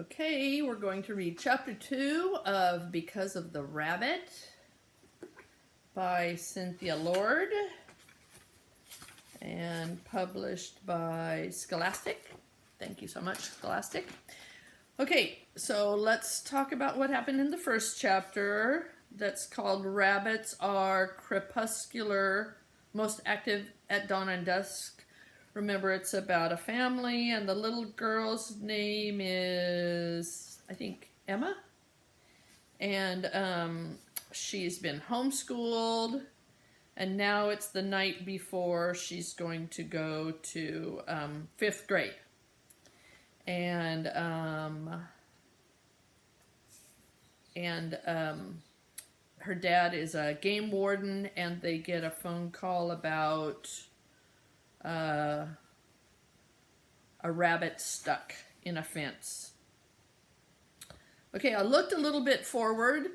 Okay, we're going to read chapter 2 of Because of the Rabbit by Cynthia Lord and published by Scholastic. Thank you so much, Scholastic. Okay, so let's talk about what happened in the first chapter that's called Rabbits Are Crepuscular, Most Active at Dawn and Dusk. Remember, it's about a family, and the little girl's name is, I think, Emma. And she's been homeschooled, and now it's the night before she's going to go to 5th grade. And her dad is a game warden, and they get a phone call about a rabbit stuck in a fence. Okay, I looked a little bit forward,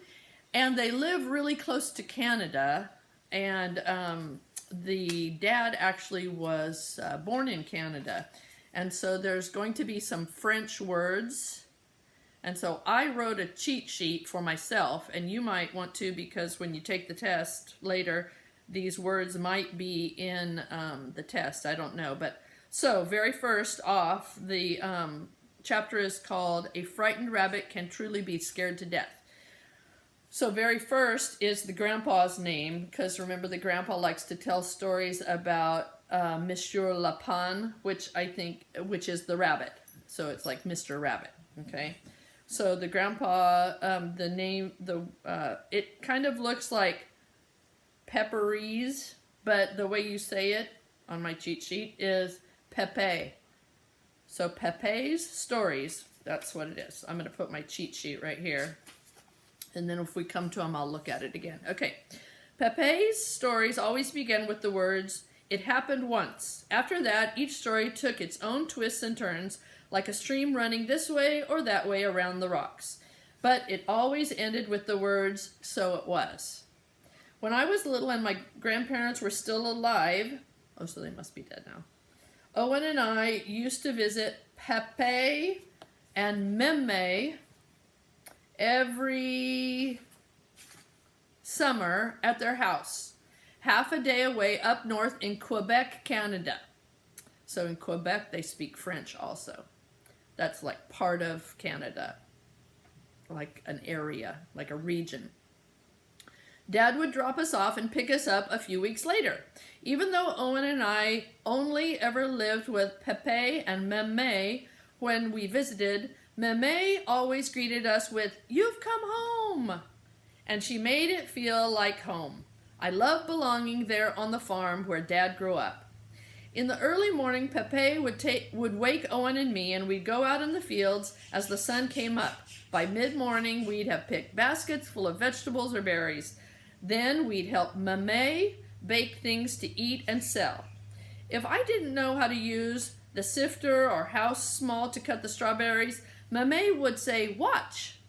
and they live really close to Canada, and the dad actually was born in Canada, and so there's going to be some French words, and so I wrote a cheat sheet for myself, and you might want to, because when you take the test later, these words might be in the test. I don't know. But so very first off, the chapter is called A Frightened Rabbit Can Truly Be Scared to Death. So very first is the grandpa's name, because remember the grandpa likes to tell stories about Monsieur Lapin, which is the rabbit. So it's like Mr. Rabbit. Okay. So the grandpa, the name, it kind of looks like Pepperies, but the way you say it on my cheat sheet is Pepe. So Pepe's Stories, that's what it is. I'm going to put my cheat sheet right here, and then if we come to them, I'll look at it again. Okay. Pepe's stories always begin with the words, "It happened once." After that, each story took its own twists and turns, like a stream running this way or that way around the rocks. But it always ended with the words, "So it was." When I was little and my grandparents were still alive, oh, so they must be dead now, Owen and I used to visit Pepe and Meme every summer at their house, half a day away up north in Quebec, Canada. So in Quebec, they speak French also. That's like part of Canada, like an area, like a region. Dad would drop us off and pick us up a few weeks later. Even though Owen and I only ever lived with Pepe and Meme when we visited, Meme always greeted us with, "You've come home!" And she made it feel like home. I loved belonging there on the farm where Dad grew up. In the early morning, Pepe would wake Owen and me, and we'd go out in the fields as the sun came up. By mid-morning, we'd have picked baskets full of vegetables or berries. Then we'd help Mame bake things to eat and sell. If I didn't know how to use the sifter or how small to cut the strawberries, Mame would say, "Watch."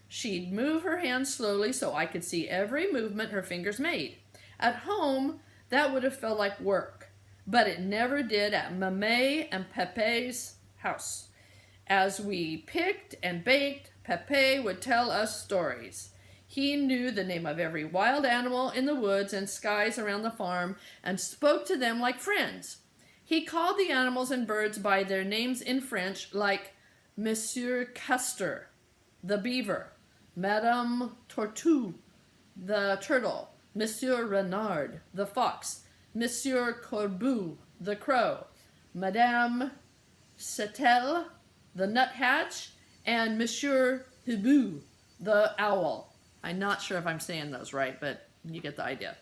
She'd move her hands slowly so I could see every movement her fingers made. At home, that would have felt like work, but it never did at Mame and Pepe's house. As we picked and baked, Pepe would tell us stories. He knew the name of every wild animal in the woods and skies around the farm and spoke to them like friends. He called the animals and birds by their names in French, like Monsieur Castor, the beaver, Madame Tortue, the turtle, Monsieur Renard, the fox, Monsieur Corbeau, the crow, Madame Settle, the nuthatch, and Monsieur Hibou, the owl. I'm not sure if I'm saying those right, but you get the idea.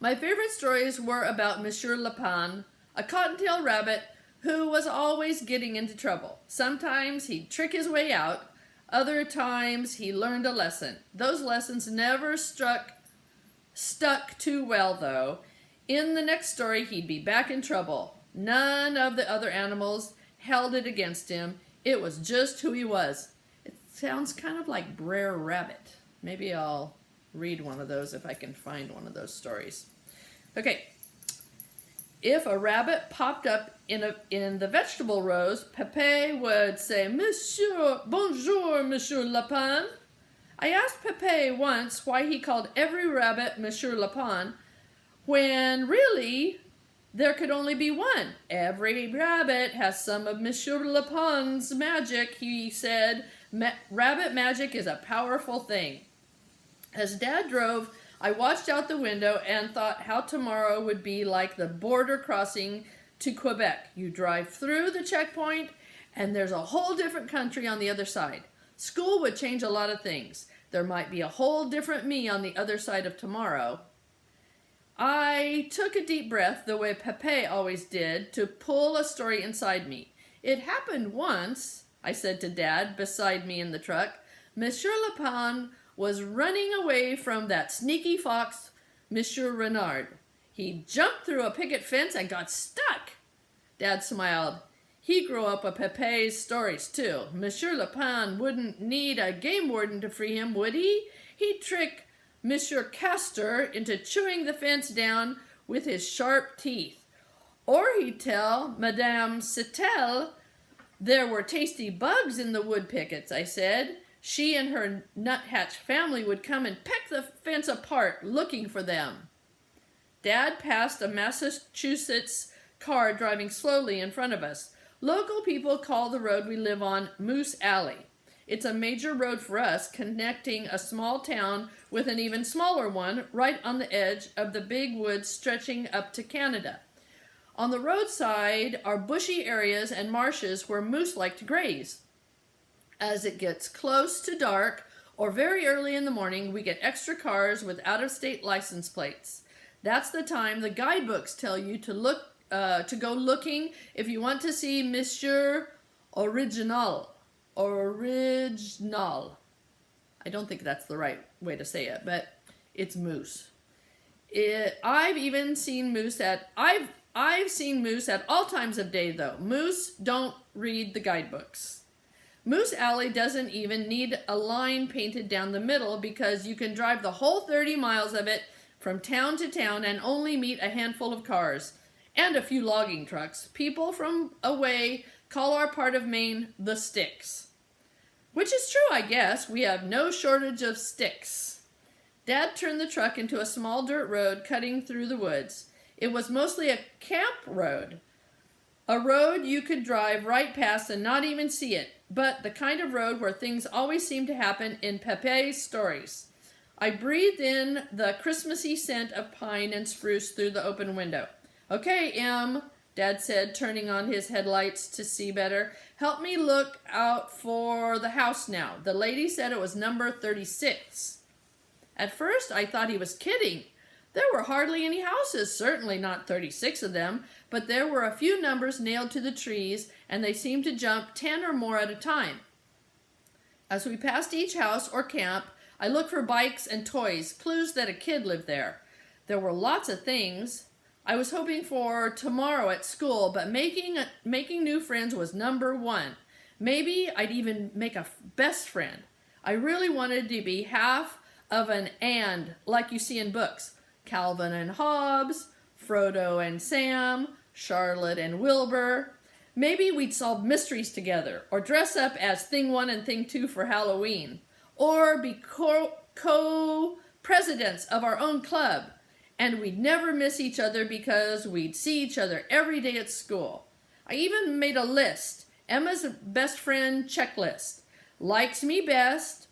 My favorite stories were about Monsieur Lapin, a cottontail rabbit who was always getting into trouble. Sometimes he'd trick his way out. Other times he learned a lesson. Those lessons never stuck too well, though. In the next story, he'd be back in trouble. None of the other animals held it against him. It was just who he was. It sounds kind of like Brer Rabbit. Maybe I'll read one of those if I can find one of those stories. Okay. If a rabbit popped up in the vegetable rows, Pepe would say, Monsieur, bonjour, Monsieur Lapin. I asked Pepe once why he called every rabbit Monsieur Lapin, when really there could only be one. Every rabbit has some of Monsieur Lapin's magic, he said. Rabbit magic is a powerful thing. As Dad drove, I watched out the window and thought how tomorrow would be like the border crossing to Quebec. You drive through the checkpoint and there's a whole different country on the other side. School would change a lot of things. There might be a whole different me on the other side of tomorrow. I took a deep breath, the way Pepe always did, to pull a story inside me. It happened once, I said to Dad, beside me in the truck. Monsieur Lapin was running away from that sneaky fox, Monsieur Renard. He jumped through a picket fence and got stuck. Dad smiled. He grew up with Pepe's stories, too. Monsieur Lapin wouldn't need a game warden to free him, would he? He'd trick Monsieur Castor into chewing the fence down with his sharp teeth. Or he'd tell Madame Sitel there were tasty bugs in the wood pickets, I said. She and her nuthatch family would come and peck the fence apart looking for them. Dad passed a Massachusetts car driving slowly in front of us. Local people call the road we live on Moose Alley. It's a major road for us, connecting a small town with an even smaller one right on the edge of the big woods stretching up to Canada. On the roadside are bushy areas and marshes where moose like to graze. As it gets close to dark or very early in the morning, we get extra cars with out-of-state license plates. That's the time the guidebooks tell you to go looking if you want to see Monsieur Original. Original. I don't think that's the right way to say it, but it's moose. I've seen moose at all times of day, though. Moose don't read the guidebooks. Moose Alley doesn't even need a line painted down the middle because you can drive the whole 30 miles of it from town to town and only meet a handful of cars and a few logging trucks. People from away call our part of Maine the Sticks. Which is true, I guess. We have no shortage of sticks. Dad turned the truck into a small dirt road cutting through the woods. It was mostly a camp road. A road you could drive right past and not even see it, but the kind of road where things always seem to happen in Pepe's stories. I breathed in the Christmassy scent of pine and spruce through the open window. Okay, Em, Dad said, turning on his headlights to see better. Help me look out for the house now. The lady said it was number 36. At first, I thought he was kidding. There were hardly any houses, certainly not 36 of them, but there were a few numbers nailed to the trees, and they seemed to jump 10 or more at a time. As we passed each house or camp, I looked for bikes and toys, clues that a kid lived there. There were lots of things. I was hoping for tomorrow at school, but making new friends was number one. Maybe I'd even make a best friend. I really wanted to be half of an and, like you see in books. Calvin and Hobbes, Frodo and Sam, Charlotte and Wilbur. Maybe we'd solve mysteries together, or dress up as Thing 1 and Thing 2 for Halloween, or be co-presidents of our own club, and we'd never miss each other because we'd see each other every day at school. I even made a list, Emma's best friend checklist. Likes me best,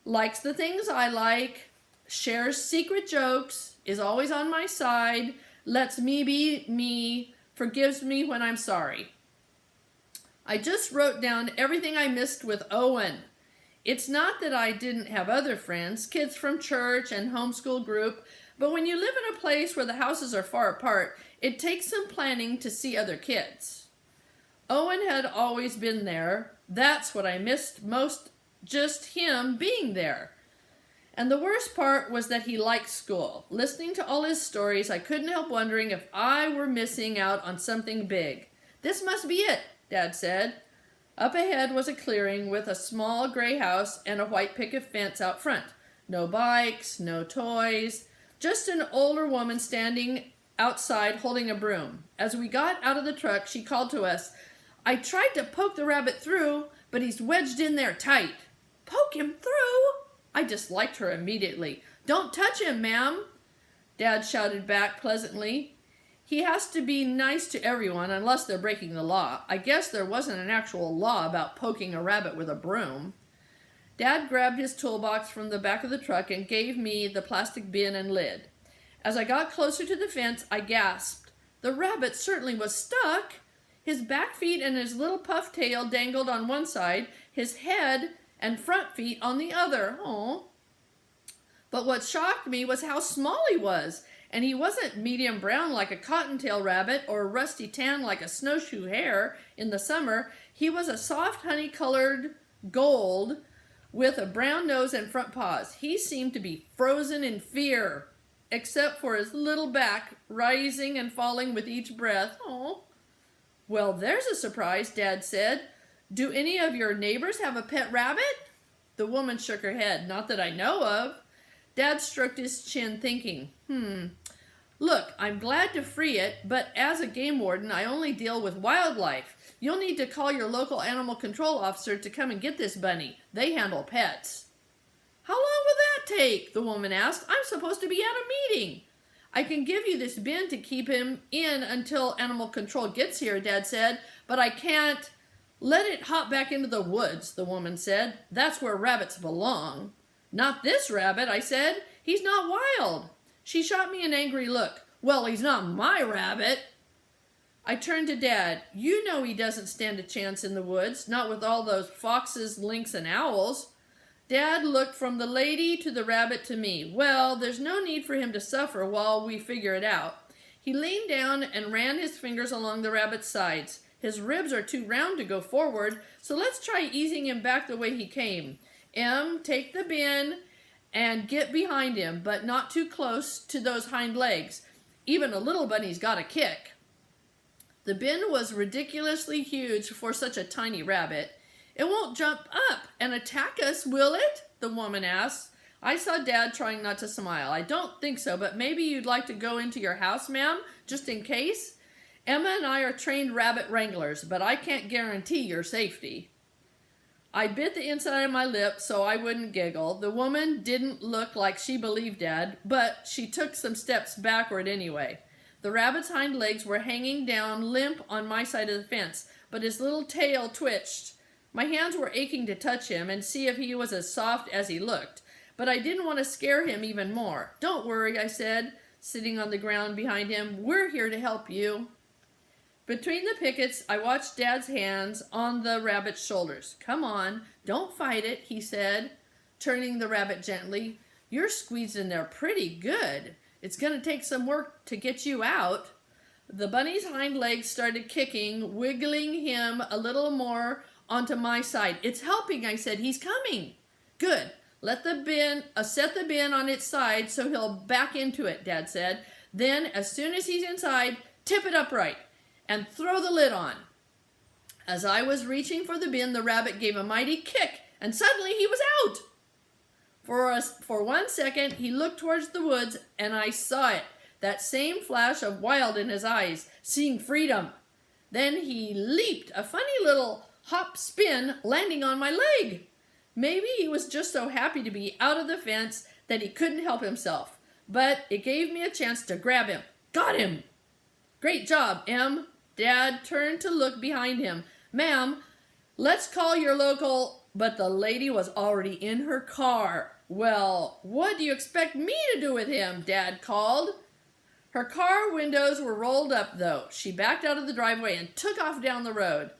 likes the things I like, shares secret jokes, is always on my side, lets me be me, forgives me when I'm sorry. I just wrote down everything I missed with Owen. It's not that I didn't have other friends, kids from church and homeschool group, but when you live in a place where the houses are far apart, it takes some planning to see other kids. Owen had always been there. That's what I missed most, just him being there. And the worst part was that he liked school. Listening to all his stories, I couldn't help wondering if I were missing out on something big. This must be it, Dad said. Up ahead was a clearing with a small gray house and a white picket fence out front. No bikes, no toys, just an older woman standing outside holding a broom. As we got out of the truck, she called to us, "I tried to poke the rabbit through, but he's wedged in there tight." "Poke him through?" I disliked her immediately. "Don't touch him, ma'am," Dad shouted back pleasantly. "He has to be nice to everyone unless they're breaking the law. I guess there wasn't an actual law about poking a rabbit with a broom." Dad grabbed his toolbox from the back of the truck and gave me the plastic bin and lid. As I got closer to the fence, I gasped. The rabbit certainly was stuck. His back feet and his little puff tail dangled on one side, his head and front feet on the other. Oh. But what shocked me was how small he was. And he wasn't medium brown like a cottontail rabbit or rusty tan like a snowshoe hare in the summer. He was a soft honey-colored gold with a brown nose and front paws. He seemed to be frozen in fear, except for his little back rising and falling with each breath. Oh. "Well, there's a surprise," Dad said. "Do any of your neighbors have a pet rabbit?" The woman shook her head. "Not that I know of." Dad stroked his chin, thinking, "Look, I'm glad to free it, but as a game warden, I only deal with wildlife. You'll need to call your local animal control officer to come and get this bunny. They handle pets." "How long will that take?" the woman asked. "I'm supposed to be at a meeting." "I can give you this bin to keep him in until animal control gets here," Dad said, "but I can't let it hop back into the woods," the woman said. "That's where rabbits belong." "Not this rabbit," I said. "He's not wild." She shot me an angry look. "Well, he's not my rabbit." I turned to Dad. "You know he doesn't stand a chance in the woods, not with all those foxes, lynx, and owls." Dad looked from the lady to the rabbit to me. "Well, there's no need for him to suffer while we figure it out." He leaned down and ran his fingers along the rabbit's sides. "His ribs are too round to go forward, so let's try easing him back the way he came. Em, take the bin and get behind him, but not too close to those hind legs. Even a little bunny's got a kick." The bin was ridiculously huge for such a tiny rabbit. "It won't jump up and attack us, will it?" the woman asked. I saw Dad trying not to smile. "I don't think so, but maybe you'd like to go into your house, ma'am, just in case? Emma and I are trained rabbit wranglers, but I can't guarantee your safety." I bit the inside of my lip so I wouldn't giggle. The woman didn't look like she believed Dad, but she took some steps backward anyway. The rabbit's hind legs were hanging down limp on my side of the fence, but his little tail twitched. My hands were aching to touch him and see if he was as soft as he looked, but I didn't want to scare him even more. "Don't worry," I said, sitting on the ground behind him. "We're here to help you." Between the pickets, I watched Dad's hands on the rabbit's shoulders. "Come on, don't fight it," he said, turning the rabbit gently. "You're squeezed in there pretty good. It's going to take some work to get you out." The bunny's hind legs started kicking, wiggling him a little more onto my side. "It's helping," I said. "He's coming." "Good. Set the bin on its side so he'll back into it," Dad said. "Then, as soon as he's inside, tip it upright and throw the lid on." As I was reaching for the bin, the rabbit gave a mighty kick, and suddenly he was out. For 1 second, he looked towards the woods, and I saw it, that same flash of wild in his eyes, seeing freedom. Then he leaped a funny little hop spin, landing on my leg. Maybe he was just so happy to be out of the fence that he couldn't help himself, but it gave me a chance to grab him. "Got him!" "Great job, Em." Dad turned to look behind him. "Ma'am, let's call your local..." But the lady was already in her car. "Well, what do you expect me to do with him?" Dad called. Her car windows were rolled up, though. She backed out of the driveway and took off down the road.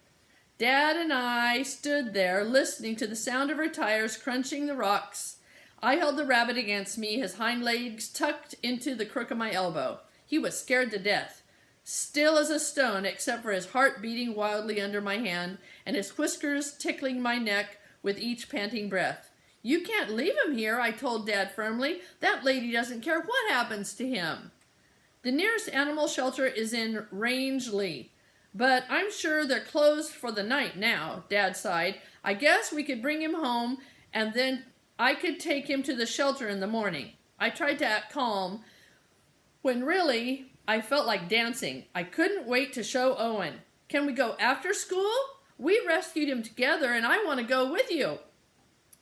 Dad and I stood there, listening to the sound of her tires crunching the rocks. I held the rabbit against me, his hind legs tucked into the crook of my elbow. He was scared to death, still as a stone, except for his heart beating wildly under my hand and his whiskers tickling my neck with each panting breath. "You can't leave him here," I told Dad firmly. "That lady doesn't care what happens to him." "The nearest animal shelter is in Rangeley, but I'm sure they're closed for the night now," Dad sighed. "I guess we could bring him home, and then I could take him to the shelter in the morning." I tried to act calm, when really I felt like dancing. I couldn't wait to show Owen. Can we go after school? We rescued him together and I want to go with you.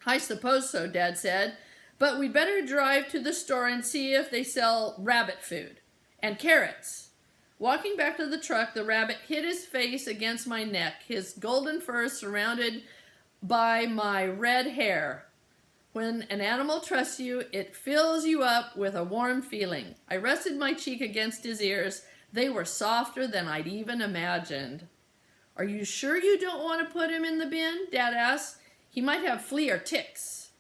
I suppose so, Dad said, but we'd better drive to the store and see if they sell rabbit food and carrots. Walking back to the truck, the rabbit hit his face against my neck, his golden fur surrounded by my red hair. When an animal trusts you, it fills you up with a warm feeling. I rested my cheek against his ears. They were softer than I'd even imagined. Are you sure you don't want to put him in the bin? Dad asked. He might have flea or ticks.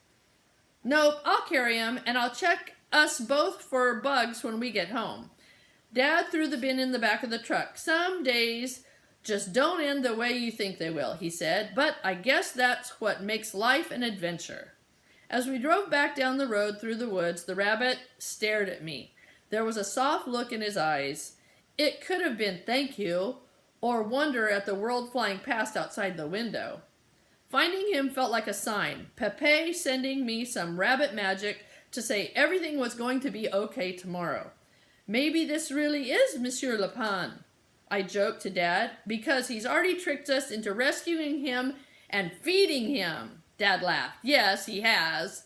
Nope, I'll carry him, and I'll check us both for bugs when we get home. Dad threw the bin in the back of the truck. Some days just don't end the way you think they will, he said, but I guess that's what makes life an adventure. As we drove back down the road through the woods, the rabbit stared at me. There was a soft look in his eyes. It could have been thank you, or wonder at the world flying past outside the window. Finding him felt like a sign. Pepe sending me some rabbit magic to say everything was going to be okay tomorrow. Maybe this really is Monsieur Lapin, I joked to Dad, because he's already tricked us into rescuing him and feeding him. Dad laughed. Yes, he has.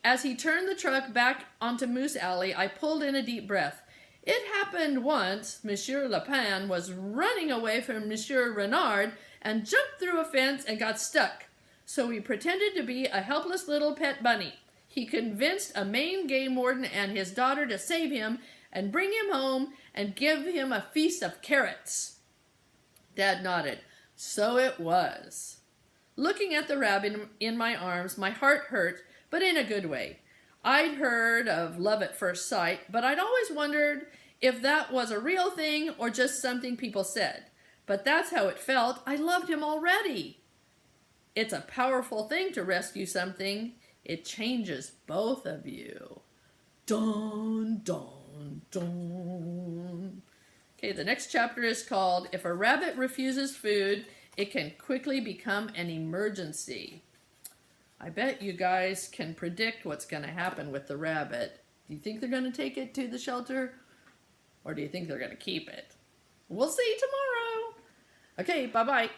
As he turned the truck back onto Moose Alley, I pulled in a deep breath. It happened once. Monsieur Lapin was running away from Monsieur Renard and jumped through a fence and got stuck. So he pretended to be a helpless little pet bunny. He convinced a Maine game warden and his daughter to save him and bring him home and give him a feast of carrots. Dad nodded. So it was. Looking at the rabbit in my arms, my heart hurt, but in a good way. I'd heard of love at first sight, but I'd always wondered if that was a real thing or just something people said. But that's how it felt. I loved him already. It's a powerful thing to rescue something. It changes both of you. Dun, dun, dun. Okay, the next chapter is called If a Rabbit Refuses Food, It Can Quickly Become an Emergency. I bet you guys can predict what's going to happen with the rabbit. Do you think they're going to take it to the shelter? Or do you think they're going to keep it? We'll see tomorrow. Okay, bye-bye.